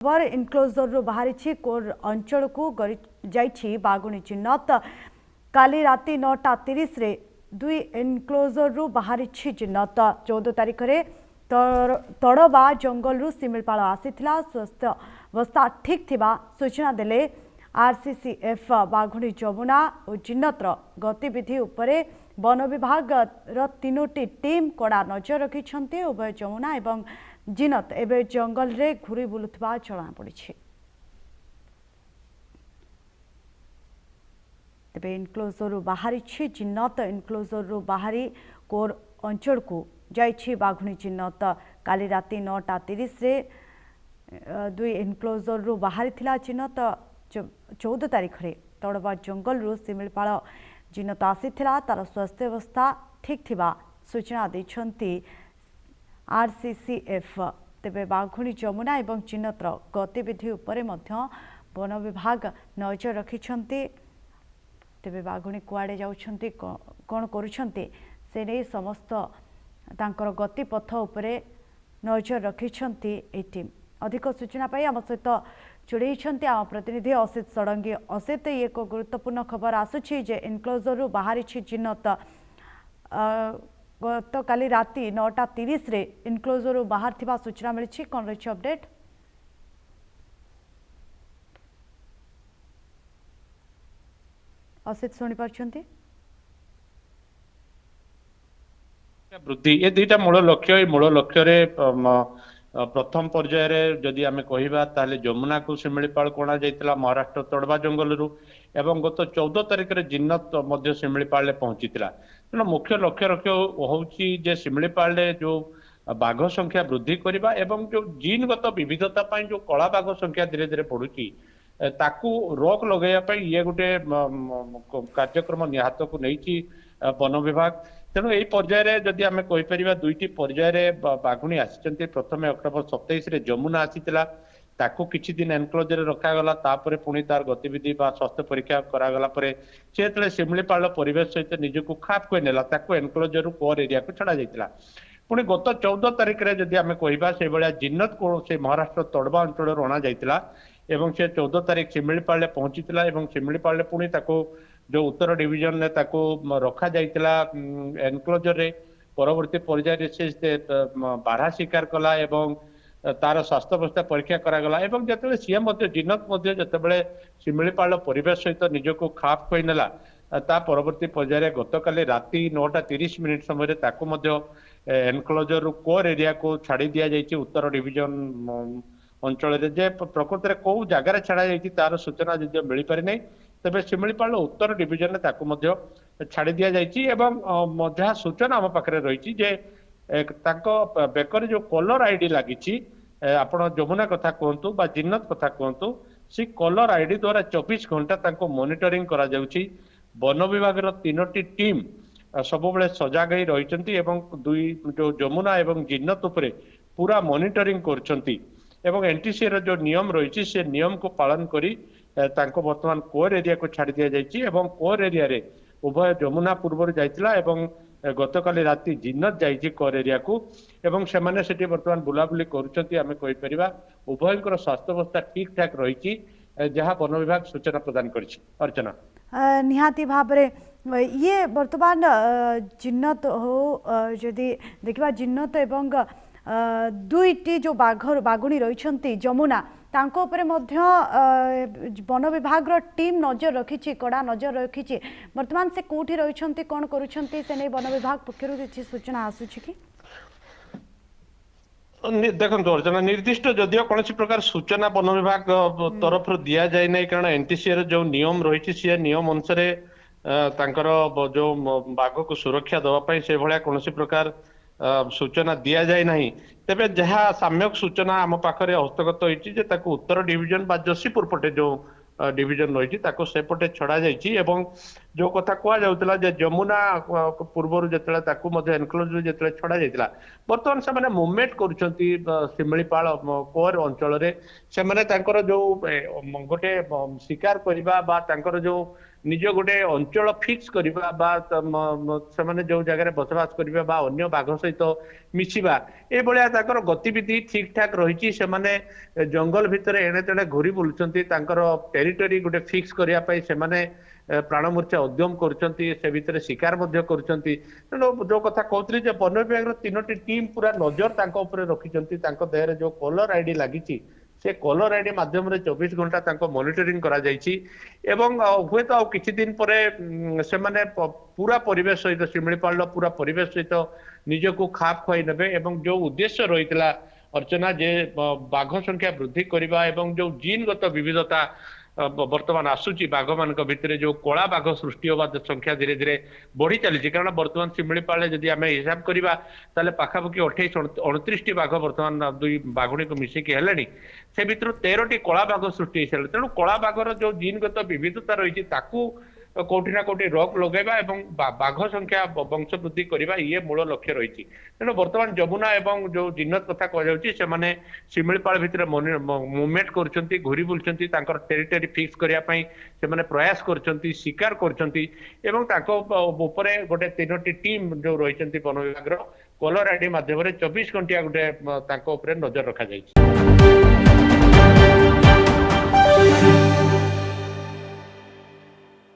खबर इनक्लोजर रु बाहरी कोर अंचल को जाइछि बागुणी चिन्हत काली राति 9:30 रे दुई इनक्लोजर रु बाहरी चिन्हत 14 तारिख रे तड़बा जंगल रु सिमिलपाल आसीथिला स्वास्थ्य अवस्था ठीक थिबा सूचना देले आरसीसीएफ बागुणी जमुना और चिन्हतर गतिविधि उपरे वन विभाग तीनोटी टीम कड़ा नजर रखिछन्ते उभय जमुना एवं जिनत एवं जंगल रे घुरी बुलुथबा जଣା पड़िछि। तेबे इनक्लोजर बाहरी जिन्नत इनक्लोजर बाहरी कोर अंचल को जाइछि बाघुणी जिन्नत काली राति 9:30 रे दुई इनक्लोजर बाहरी थिला जिन्नत 14 तारिख रे तड़बा जंगल रु सिमिलपाल जिन्नत आसीथिला तार स्वास्थ्य अवस्था ठीक थिबा सूचना दैछन्ती आरसीसीएफ। तेबे बाघुणी जमुना एवं चिन्हतर गतिविधि उपरे मध्य वन विभाग नजर रखिछन्ती। तेबे बाघुणी कुआडे जाउछन्ती कोन करूछन्ती से नै समस्त तांकर गतिपथ उपरे नजर रखिछन्ती ए टीम। अधिक सूचना पाई आम सहित जोड़े आम प्रतिनिधि असित षडंगी। असित ये एक गुरुत्वपूर्ण खबर आसुछि जे इनक्लोजर बाहरी जिन्नत गत काली राति 9:30 रे इनक्लोजर बाहर थिबा सूचना मिली कौन रही अपडेट। असित शुणी पार्छन्ती वृद्धि ये दुईटा मूल लक्ष्य रे प्रथम पर्याय रे जदि आमे कहिबा ताले जमुना को सिमिलपाल कोणा जाइतला महाराष्ट्र तड़बा जंगल रु एवं गत 14 तारिख रे जिन्नत मध्य सिमिलपाल ले पहुंचीतिला। तेणु मुख्य लक्ष्य होउची जे सिमिलपाल ले जो बाघ संख्या वृद्धि करबा एवं जो जीनगत विविधता पई जो कला बाघ संख्या धीरे धीरे बढ़ुची ताकू रोक लगाइया पई ये गुटे कार्यक्रम निहात को नैची वन विभाग। तेणु यही पर्याय जदि आमे कहि परिबा दुईटी पर्याय बाघुणी आसी प्रथम अक्टोबर 27 रे जमुना आसीतिला ताकू किछि दिन एनक्लोजर रखा गला तापर पुणी तार गतिविधि बा स्वास्थ्य परीक्षा करा गला परे से तले सिमिलपाल परिवेश सहित निजको खाप कोइ नेला ताकू एनक्लोजर रु कोर एरिया को छडा जाइतिला। पुणी गत 14 तारिख रे जदि आमे कहिबा से बळिया जिन्नत को से महाराष्ट्र तड़बा अंचल रणा जाइतिला एवं से 14 तारिख सिमिलपाल पहुंचीतिला एवं सिमिलपाल पुणी ताको जो उत्तर डिविजन ने ताको रखा जाइतिला एनक्लोजर रे परवर्ती पर्याय से बारहा शिकार कला एवं तार स्वास्थ्य अवस्था परीक्षा करागला एवं जतबे सीएम जिन्नत जतबे सिमिलपाल परिवेश सहित निजको खाप खोई नेला ता परवर्ती पर्याय गतकाली राति 9:30 समय ताको मध्य एनक्लोजर रु कोर एरिया को छाड़ी दिया जाइछि उत्तर डिविजन अंचल रे जे प्रकृति रे को जगह रे छाड़ा जाइछि तार सूचना जदि मिल पारि नै तबे सिमिलपाल उत्तर डिविजन ताको मध्य छाड़ी दिया जाइछि एवं मध्य सूचना हम पाखरे रहिछि जे ताको बेकर जो कलर आईडी लागिछि आपण जमुना कथा कहंतु बा जिन्नत कथा कहंतु सी कलर आईडी द्वारा 24 घंटा ताको मॉनिटरिंग करा जाउछि। वन विभाग रो तीनोटी टीम सब बेले सजाग ही रहिसंती एवं दुई जो जमुना एवं जिन्नत उपरे पूरा मॉनिटरिंग करछंती एवं एनटीसी रो जो नियम रहिछि से नियम को पालन करी तांको वर्तमान कोर एरिया को छाड़ी दिया जाइछि एवं कोर एरिया रे उभय जमुना पूर्व जाइतिला एवं गतकाली राति जिन्नत जाइछि कोर एरिया को एवं से माने सेठी वर्तमान बुलाबुली करूछंती आमे कहि परिबा उभयकर स्वास्थ्य अवस्था ठीक ठाक रहिछि जहाँ वन विभाग सूचना प्रदान करिछि। अर्चना निहाती भाबरे ये वर्तमान जिन्नत हो जदि देखिबा जिन्नत एवं दुईटी जो बाघुणी रही जमुना तांको उपरे मध्य वन विभाग टीम नजर रखी कड़ा नजर रखी वर्तमान से कोठी रही कौन करुछंती से नहीं वन विभाग पक्षर किसी सूचना आसुछि कि देखो अर्चना निर्दिष्ट जदियो कौन प्रकार सूचना वन विभाग तरफ दिया जाए नहीं कारण एनटीसी जो नियम रही सी नियम अनुसार जो बाघ को सुरक्षा दवाई से भाया कौन प्रकार सूचना दिया जाए नहीं तेबे जहाँ साम्यक सूचना आम पाखरे हस्तगत होइछि जे ताको उत्तर डिविजन बा जोशीपुर पटे जो डिविजन रही सेपटे छड़ा जाइछि एवं जो कथा कह जाउतला जे जमुना पूर्व जेतले ताको मध्ये एनक्लोजर जेतले छड़ा जाइतला वर्तमान से माने मूवमेंट करूछंती सिमिलपाल कोर अंचल रे से माने तांकर जो गोटे शिकार करबा बा तांकर जो निज गोटे अंचल फिक्स करबा बा से जो जगह बसवास करबा बा अन्य बाघ सहित मिशिबा ए भलिया ताकर गतिविधि ठीक ठाक रही से माने जंगल भितर एणे तेणे घुरी बुलुचंती तांकर टेरिटरी गोटे फिक्स करिया पई से माने प्राणमूर्छा उद्यम करुचंती से भितर शिकार मध्य करुचंती तेणु जो कथा कहतली जे वन विभाग तीनोटी टीम पूरा नजर तांको ऊपर रखिचंती तांको देहरे जो कलर आईडी लागिची से कलर आईडी माध्यम 24 घंटा मॉनिटरिंग करा जायछि एवं हुए तो किछि दिन परे से माने पूरा परिवेश सहित शिमिलीपाल पूरा परिवेश सहित निजको खाप खुआई नेबे एवं जो उद्देश्य रहितला अर्चना जे बाघ संख्या वृद्धि करबा एवं जो जीनगत विविधता वर्तमान आसूची बाघ मान भितर जो कला बाघ सृष्टि होगा संख्या धीरे धीरे बढ़ी चली कारण बर्तमान शिमिलीपाल जदि आम हिसाब करवा ताले पाखापाखि 28-29 बाघ बर्तमान दुई बाघुणी को मिसिकी हेलेनी से भितर 13टी कला बाघ सृष्टि हो तेणु कला बाघर जो जीनगत विविधता रही कोठी ना कोठी रोक लगेबा एवं बाघ संख्या वंश वृद्धि करबा ये मूल लक्ष्य रही तेणु बर्तमान जमुना एवं जो जिन्नत कथा कह से माने शिमिलीपाल भितर मूवमेंट करछंती घुरी बुलछंती तांकर टेरिटरी फिक्स करिया पई से माने प्रयास करछंती शिकार करछंती एवं ताको ऊपरे गोटे तीनोटी टीम जो रहिछंती वन विभाग कलर आईडी माध्यम 24 घंटिया गोटे तांको ऊपर नजर रखा जायछि।